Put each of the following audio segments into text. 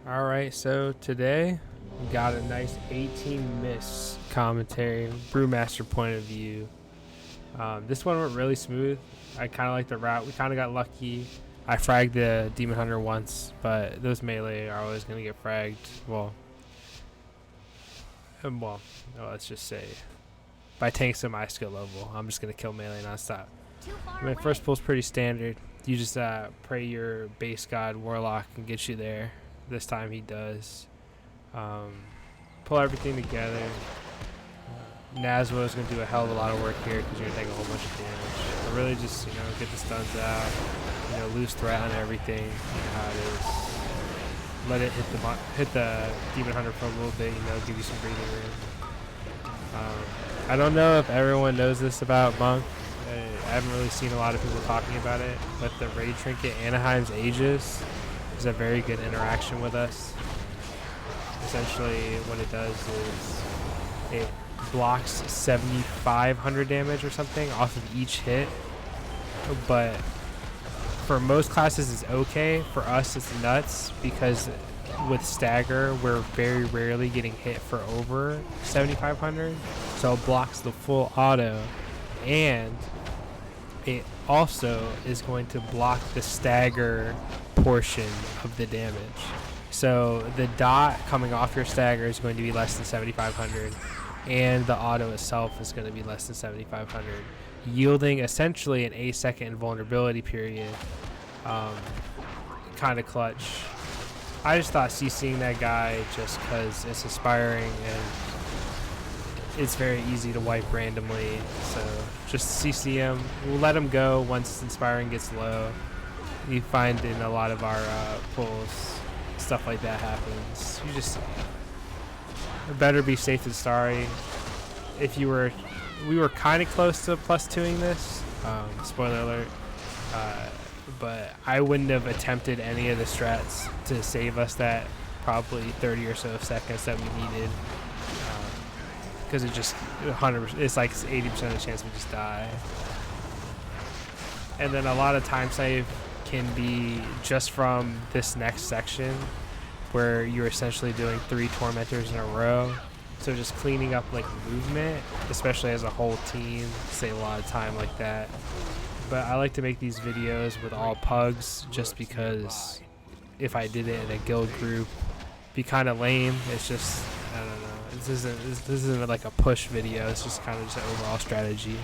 Alright, so today we got a nice 18 miss commentary, Brewmaster point of view. This one went really smooth. I kind of like the route. We kind of got lucky. I fragged the Demon Hunter once, but those melee are always going to get fragged. Let's just say by tanks at my skill level, I'm just going to kill melee nonstop. My first pull's pretty standard. You just pray your base god Warlock can get you there. This time he does. Pull everything together. Nazwa is going to do a hell of a lot of work here because you're going to take a whole bunch of damage. But really just, get the stuns out. Lose threat on everything. You know how it is. Let it hit the Demon Hunter for a little bit, give you some breathing room. I don't know if everyone knows this about Monk. I haven't really seen a lot of people talking about it, but the Raid Trinket Anaheim's Aegis is a very good interaction with us. Essentially what it does is it blocks 7,500 damage or something off of each hit, but for most classes it's okay. For us it's nuts because with stagger we're very rarely getting hit for over 7,500, so it blocks the full auto, and it also is going to block the stagger portion of the damage. So the dot coming off your stagger is going to be less than 7,500, and the auto itself is going to be less than 7,500, yielding essentially an 8-second invulnerability period. Kind of clutch. I just thought CCing that guy just because it's inspiring and it's very easy to wipe randomly, so just CC him. We'll let him go once inspiring gets low. You find in a lot of our pulls, stuff like that happens. You just better be safe than sorry. We were kind of close to +2ing this. Spoiler alert. But I wouldn't have attempted any of the strats to save us that probably 30 or so seconds that we needed. Because it just 100%, it's like 80% of the chance we just die. And then a lot of time save can be just from this next section where you're essentially doing 3 tormentors in a row. So just cleaning up like movement, especially as a whole team, save a lot of time like that. But I like to make these videos with all pugs just because if I did it in a guild group, it'd be kind of lame. It's just, I don't know. This isn't like a push video. It's just kind of just an overall strategy.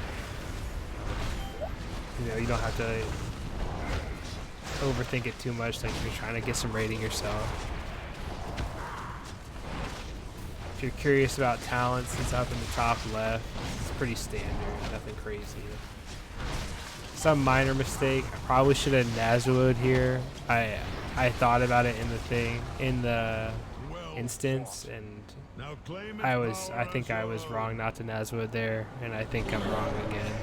You don't have to overthink it too much. Like you're trying to get some rating yourself. If you're curious about talents, it's up in the top left. It's pretty standard, nothing crazy. Some minor mistake. I probably should have Nazwo'd here. I thought about it in the instance, and I think I was wrong not to Nazwo'd there, and I think I'm wrong again.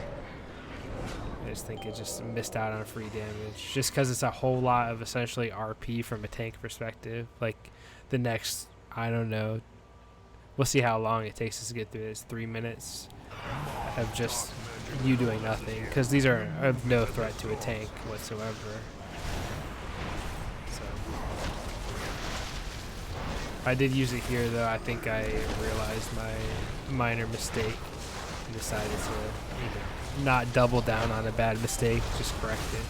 I just think it just missed out on free damage just because it's a whole lot of essentially RP from a tank perspective. Like the next, I don't know, we'll see how long it takes us to get through this. 3 minutes of just you doing nothing, because these are of no threat to a tank whatsoever. So I did use it here though. I think I realized my minor mistake and decided to not double down on a bad mistake, just correct it.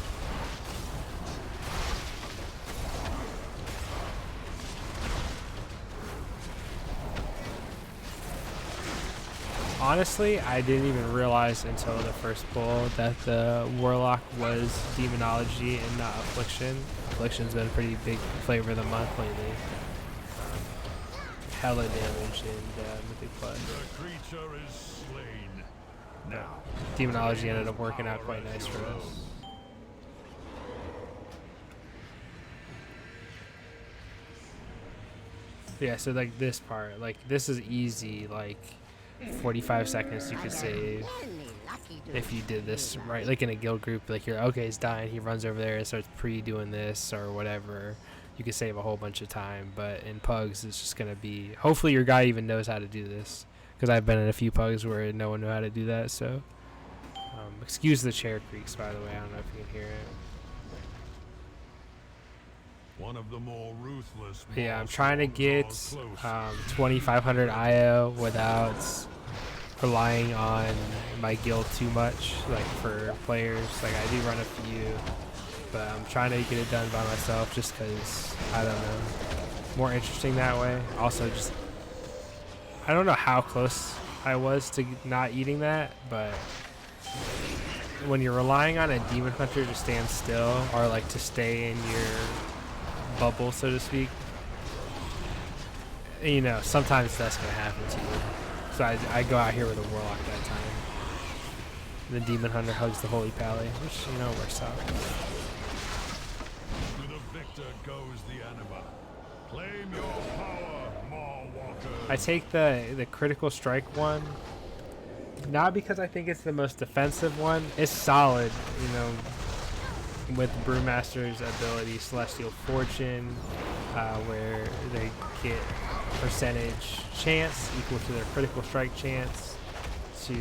Honestly, I didn't even realize until the first pull that the Warlock was Demonology and not Affliction. Affliction's been a pretty big flavor of the month lately. Hella damage in Mythic Blood. The creature is slain. Now, Demonology ended up working out quite nice for us. Yeah, so like this part, like this is easy, like 45 seconds you could save if you did this right, like in a guild group. Like you're okay, he's dying, he runs over there and starts pre-doing this or whatever. You could save a whole bunch of time. But in pugs, it's just gonna be, hopefully your guy even knows how to do this, because I've been in a few pugs where no one knew how to do that. So excuse the chair creaks, by the way. I don't know if you can hear it. One of the more ruthless. Yeah, I'm trying to get 2500 IO without relying on my guild too much, like for players. Like I do run a few, but I'm trying to get it done by myself just because, I don't know, more interesting that way. Also, just I don't know how close I was to not eating that, but when you're relying on a demon hunter to stand still or like to stay in your bubble, so to speak, you know, sometimes that's gonna happen to you. So I go out here with a warlock that time. The demon hunter hugs the holy pally, which, you know, works out. To the victor goes the anima. Claim your power, Maw-walkers. I take the critical strike one, not because I think it's the most defensive one. It's solid, you know, with Brewmaster's ability, Celestial Fortune, where they get percentage chance equal to their critical strike chance to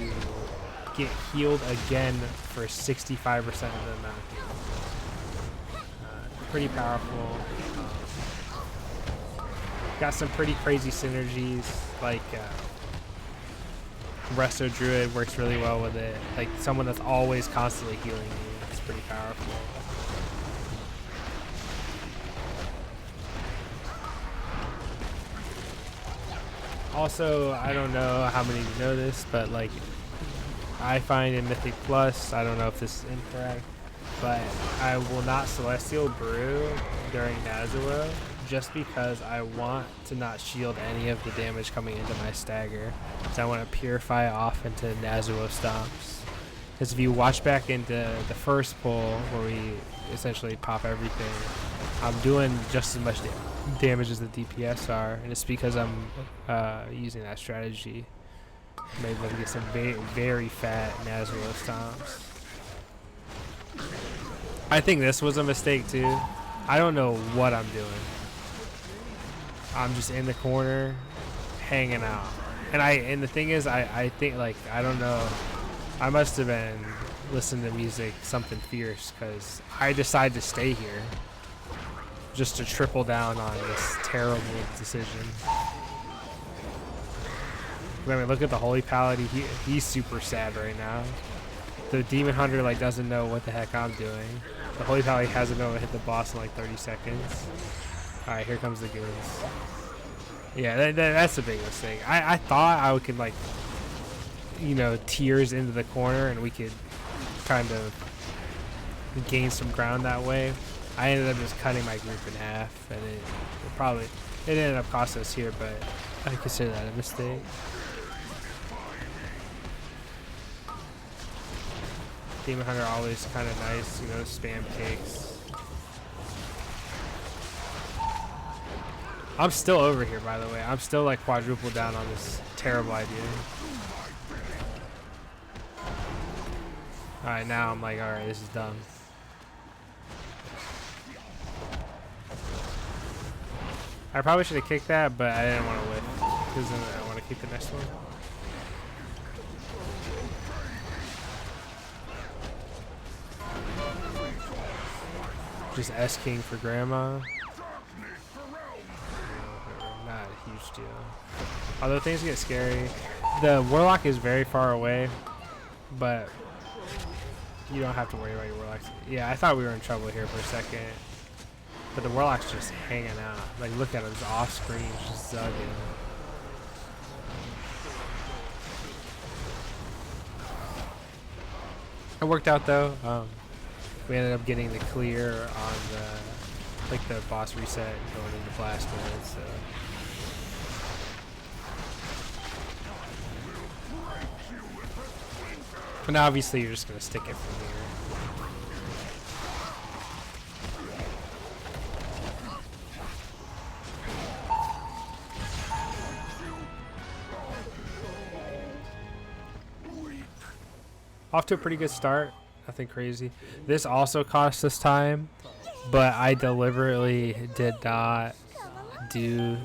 get healed again for 65% of the amount of heal. Pretty powerful. Got some pretty crazy synergies, like Resto Druid works really well with it. Like someone that's always constantly healing you. It's pretty powerful. Also, I don't know how many of you know this, but like I find in Mythic Plus, I don't know if this is incorrect, but I will not Celestial Brew during Nazuo just because I want to not shield any of the damage coming into my stagger. So I want to purify off into Nazuo stomps. Because if you watch back into the first pull where we essentially pop everything, I'm doing just as much damage as the DPS are, and it's because I'm using that strategy. Maybe I can get some very fat Nazuo stomps. I think this was a mistake too. I don't know what I'm doing. I'm just in the corner, hanging out, and the thing is, I think, like, I don't know. I must have been listening to music, something fierce, because I decided to stay here just to triple down on this terrible decision. I mean, look at the Holy Paladin. He's super sad right now. The Demon Hunter like doesn't know what the heck I'm doing. The Holy Paladin hasn't been able to hit the boss in like 30 seconds. All right, here comes the goons. Yeah, that's a big mistake. I thought I could, like, you know, tiers into the corner and we could kind of gain some ground that way. I ended up just cutting my group in half, and it ended up costing us here, but I consider that a mistake. Demon Hunter always kind of nice, you know, spam cakes. I'm still over here, by the way. I'm still like quadruple down on this terrible idea. Alright, now I'm like, alright, this is dumb. I probably should have kicked that, but I didn't want to whiff, because then I want to keep the next one. Just S-King for grandma. Not a huge deal. Although things get scary. The Warlock is very far away, but you don't have to worry about your Warlocks. Yeah, I thought we were in trouble here for a second. But the Warlock's just hanging out. Like, look at him, he's off screen, just zugging. It worked out though. We ended up getting the clear on the boss reset and going into blast mode. So. And obviously you're just gonna stick it from here. Off to a pretty good start. Nothing crazy. This also cost us time, but I deliberately did not do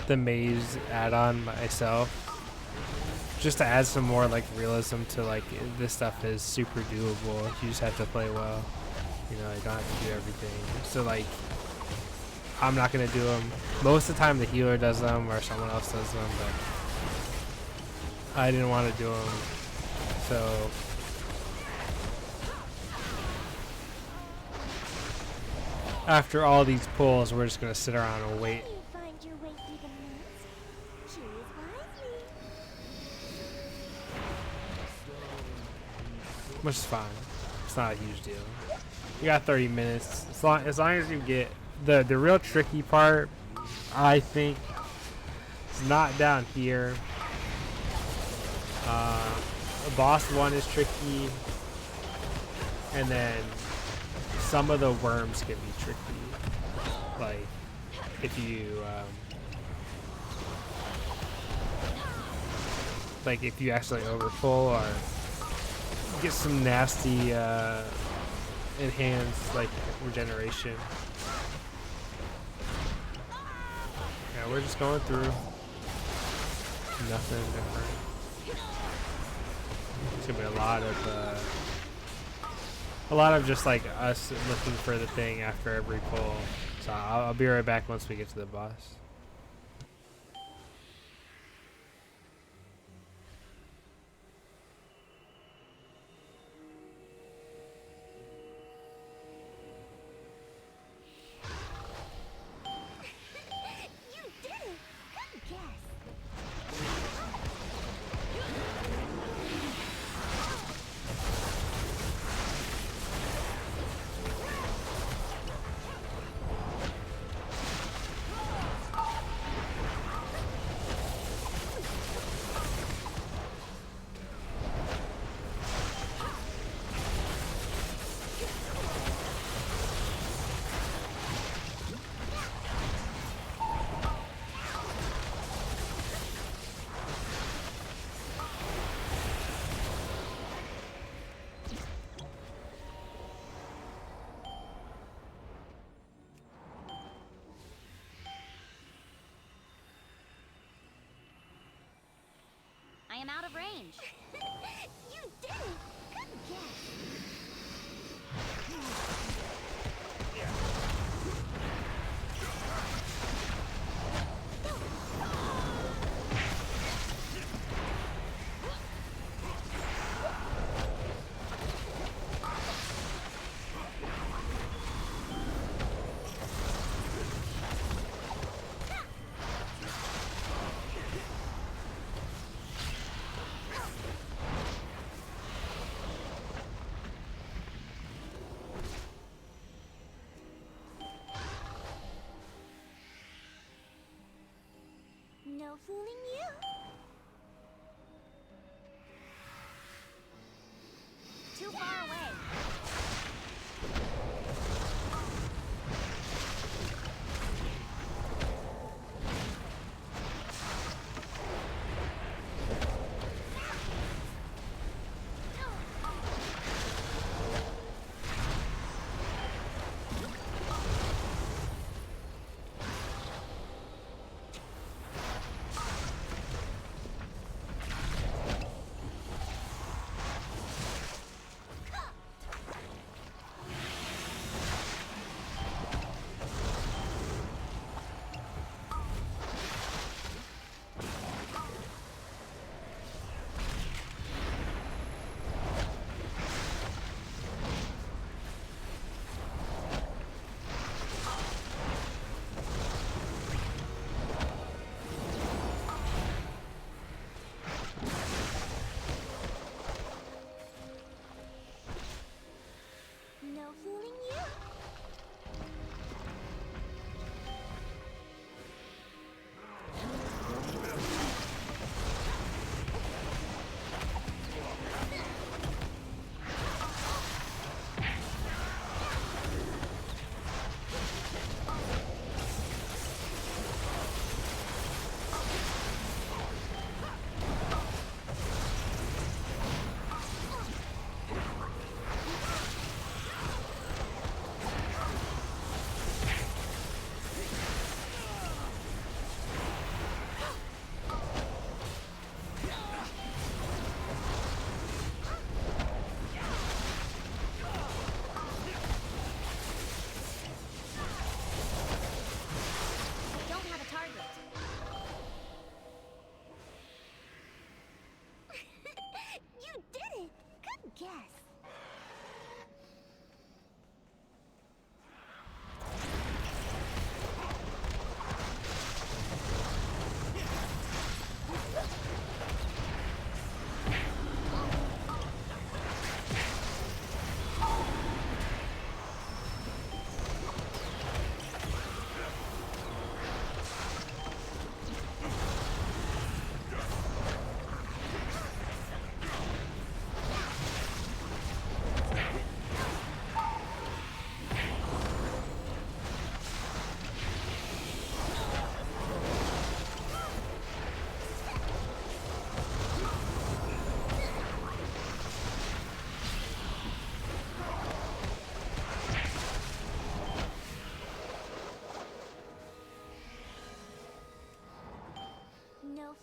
the maze add-on myself, just to add some more like realism to like this stuff is super doable. You just have to play well. You know, I don't have to do everything. So like, I'm not gonna do them. Most of the time, the healer does them or someone else does them, but I didn't want to do them. So after all these pulls, we're just gonna sit around and wait. Which is fine. It's not a huge deal. You got 30 minutes. As long as you get the real tricky part, I think, is not down here. Boss 1 is tricky, and then some of the worms can be tricky. Like if you actually overpull or get some nasty enhanced like regeneration. Yeah, we're just going through. Nothing different. It's gonna be a lot of just like us looking for the thing after every pull. So I'll be right back once we get to the boss. I am out of range. You did it! Good guess. No fooling you. Too far away.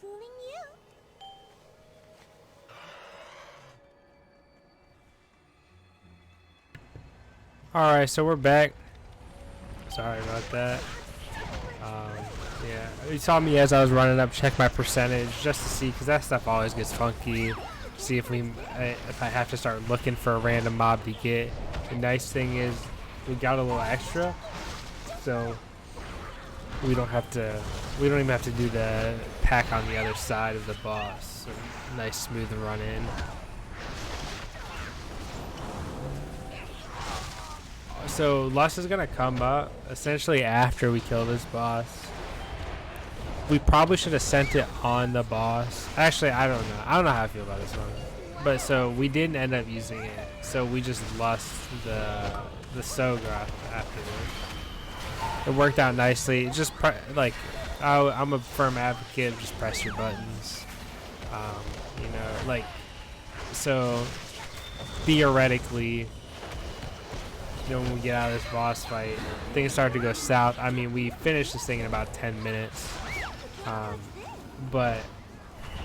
fooling you. Alright, so we're back. Sorry about that. Yeah, you saw me as I was running up, check my percentage just to see, because that stuff always gets funky. See if I have to start looking for a random mob to get. The nice thing is we got a little extra, so we don't even have to do the pack on the other side of the boss. So nice smooth run in. So Lust is gonna come up essentially after we kill this boss. We probably should have sent it on the boss. Actually, I don't know. I don't know how I feel about this one. But so we didn't end up using it. So we just Lust the Sogra afterwards. It worked out nicely. Just like I'm a firm advocate of just press your buttons. You know, like so theoretically. You know, when we get out of this boss fight, things start to go south. I mean, we finished this thing in about 10 minutes. But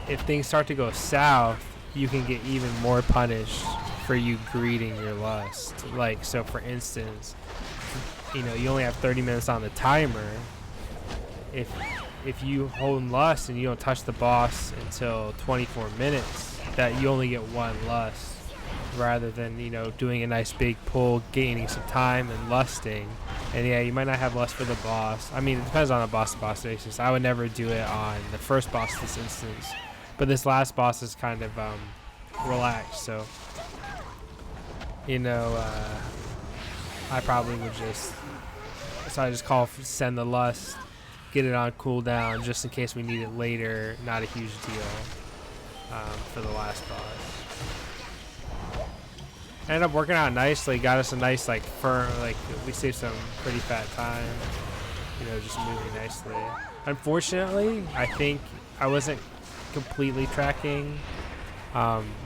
if things start to go south, you can get even more punished for you greeting your lust. Like, so for instance, you know, you only have 30 minutes on the timer. If you hold lust and you don't touch the boss until 24 minutes, that you only get one lust. Rather than, you know, doing a nice big pull, gaining some time and lusting. And yeah, you might not have lust for the boss. I mean, it depends on a boss-to-boss basis. I would never do it on the first boss this instance. But this last boss is kind of relaxed, so you know, I probably would just I just send the lust, get it on cooldown just in case we need it later. Not a huge deal for the last boss. Ended up working out nicely, got us a nice like firm, like we saved some pretty fat time, you know, just moving nicely. Unfortunately, I think I wasn't completely tracking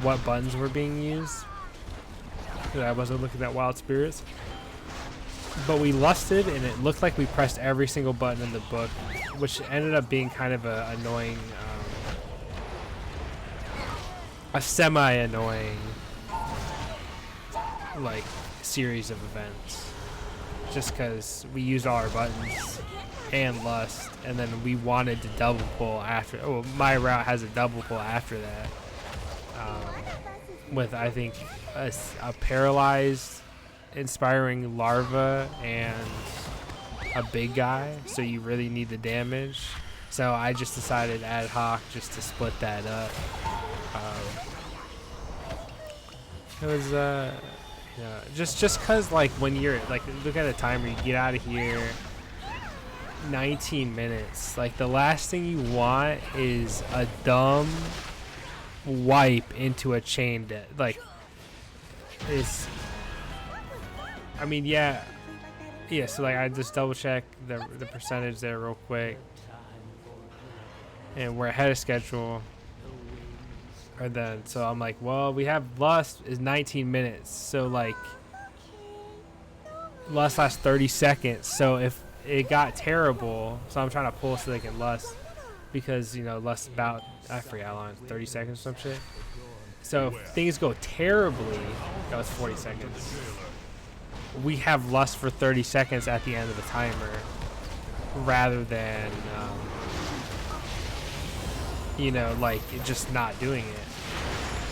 what buttons were being used. I wasn't looking at Wild Spirits. But we lusted and it looked like we pressed every single button in the book, which ended up being kind of a annoying, a semi-annoying like series of events, just because we used all our buttons and lust, and then we wanted to double pull after. Oh, my route has a double pull after that, with I think a paralyzed inspiring larva and a big guy, so you really need the damage. So I just decided ad hoc just to split that up. It was yeah, just cause like when you're like, look at the timer, you get out of here 19 minutes. Like the last thing you want is a dumb wipe into a chain death. Like it's, I mean, yeah. So like I just double check the percentage there real quick, and we're ahead of schedule. And then, so I'm like, well, we have lust is 19 minutes. So like lust lasts 30 seconds. So if it got terrible, so I'm trying to pull so they can lust, because, you know, lust about, I forget how long, 30 seconds or some shit. So if things go terribly, that was 40 seconds. We have lust for 30 seconds at the end of the timer, rather than, you know, like just not doing it.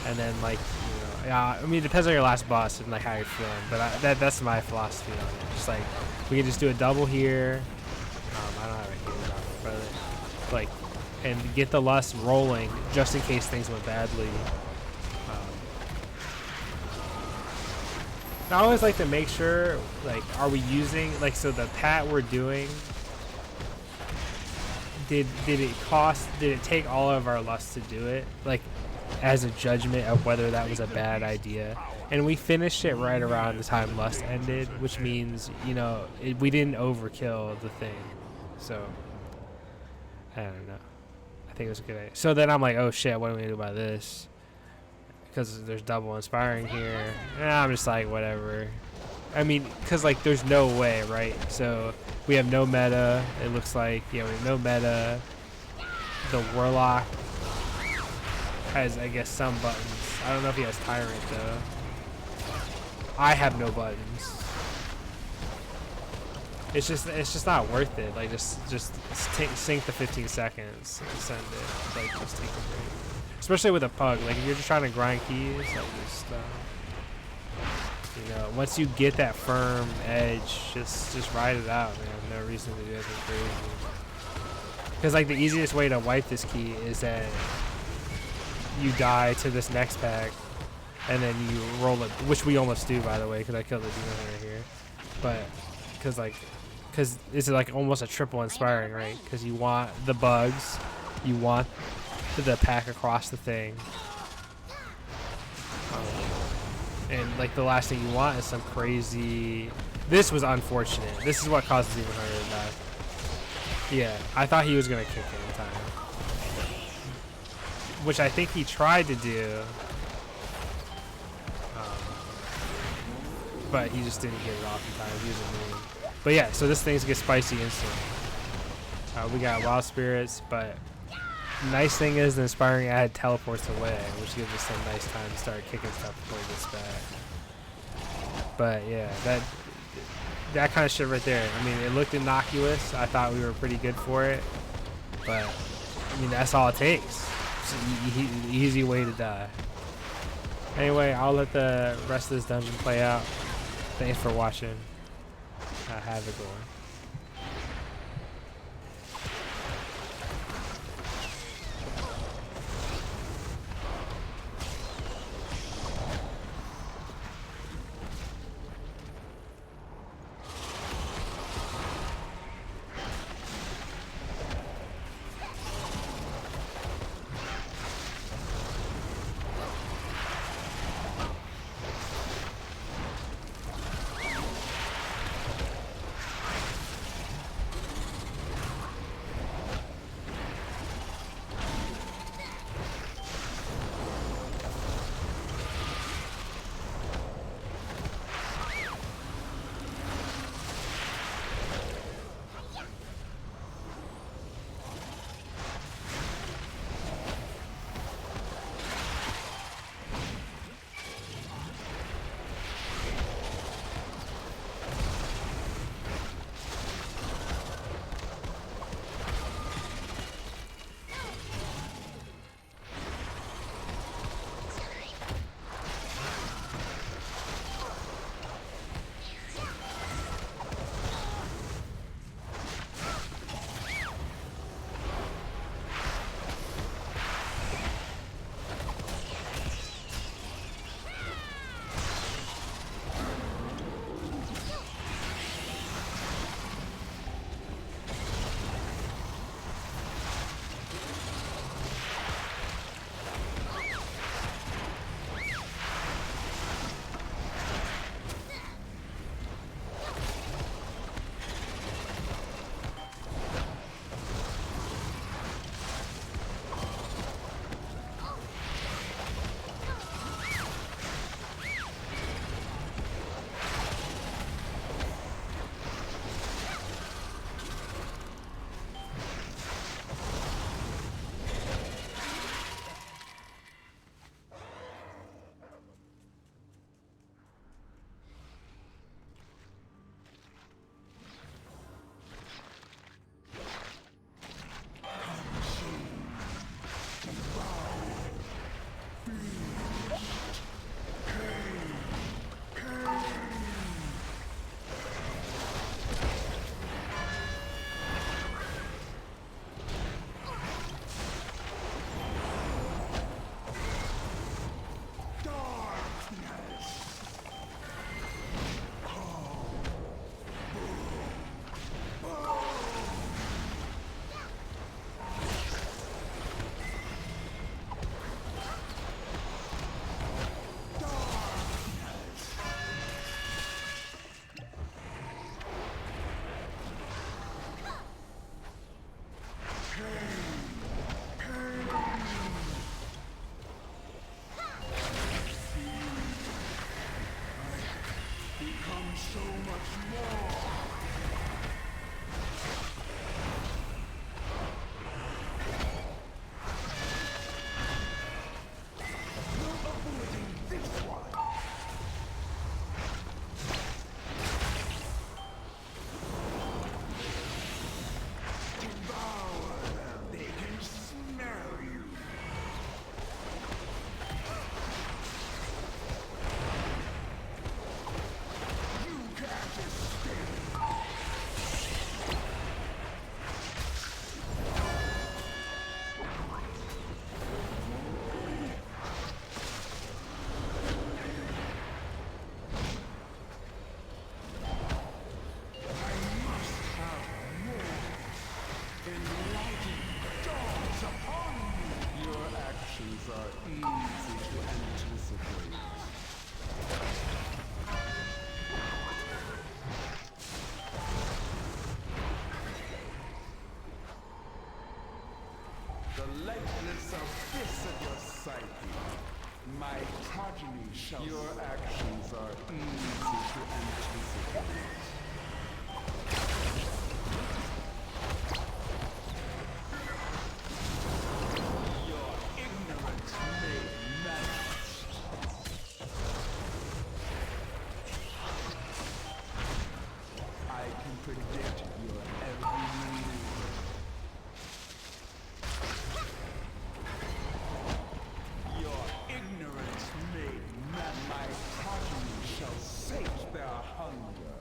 And then, like, you know, yeah, I mean, it depends on your last boss and like how you're feeling, but that's my philosophy on it. Just like, we can just do a double here. I don't have a huge on it, but like, and get the lust rolling just in case things went badly. I always like to make sure, like, are we using, like, so the pat we're doing, did it take all of our lust to do it, like, as a judgment of whether that was a bad idea? And we finished it right around the time lust ended, which means, you know, we didn't overkill the thing. So I don't know, I think it was a good idea. So then I'm like, oh shit, what do we do about this? Because there's double inspiring here. And I'm just like, whatever. I mean, because like there's no way, right? So we have no meta, it looks like. Yeah, we have no meta. the Warlock has, I guess, some buttons. I don't know if he has Tyrant though. I have no buttons. It's just not worth it. Like just sink the 15 seconds and send it. Like just take a break. Especially with a pug. Like if you're just trying to grind keys, like just you know, once you get that firm edge, just ride it out, man. No reason to do anything crazy. Because like the easiest way to wipe this key is that you die to this next pack, and then you roll it, which we almost do, by the way, because I killed the demon hunter here. But because it's like almost a triple inspiring, right? Because you want the bugs, you want the pack across the thing, and like the last thing you want is some crazy. This was unfortunate. This is what causes demon hunter to die. Yeah, I thought he was gonna kick it in time, which I think he tried to do, but he just didn't get it off in time. He was a moon. But yeah, so this thing's get spicy instantly. We got wild spirits, but nice thing is the inspiring ad teleports away, which gives us some nice time to start kicking stuff before it gets back. But yeah, that kind of shit right there. I mean, it looked innocuous. I thought we were pretty good for it, but I mean, that's all it takes. It's an easy way to die. Anyway, I'll let the rest of this dungeon play out. Thanks for watching. Have a good one. The likeness abyss of your psyche. My progeny shall. Your actions are easy to anticipate. Your ignorance made manifest. I can predict your every move. Your ignorance made man. My progeny shall sate their hunger.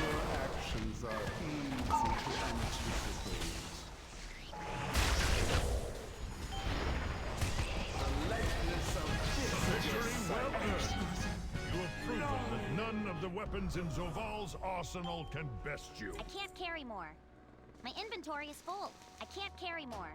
Your actions are easy to anticipate. The likeness of this Victory is your well sight. earned. You have proven that none of the weapons in Zoval's arsenal can best you. I can't carry more. My inventory is full. I can't carry more.